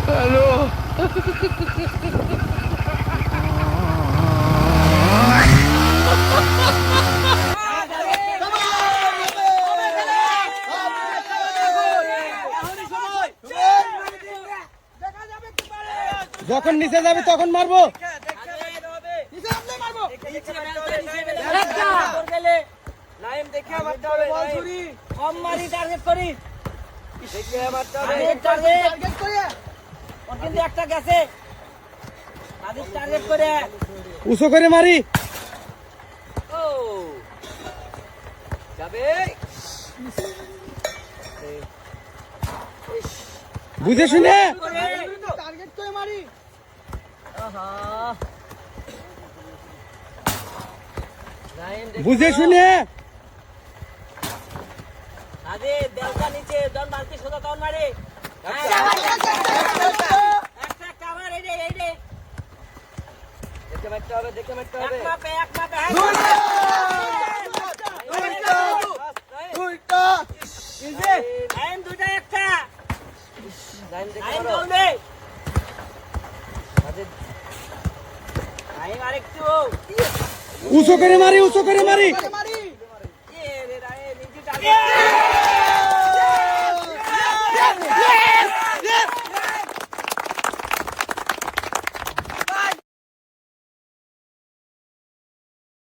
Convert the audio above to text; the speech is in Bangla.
হ্যালো যখন নিচে যাবে তখন মারবো উঁচু করে মারি বুঝে শুনে বুঝে শুনে দেওয়া নিচে জন বালতি সোজা তখন মারি দেখে মারতে হবে এক মাপে দুইটা একটা উঁচু করে মারি উঁচু করে মারি নিজে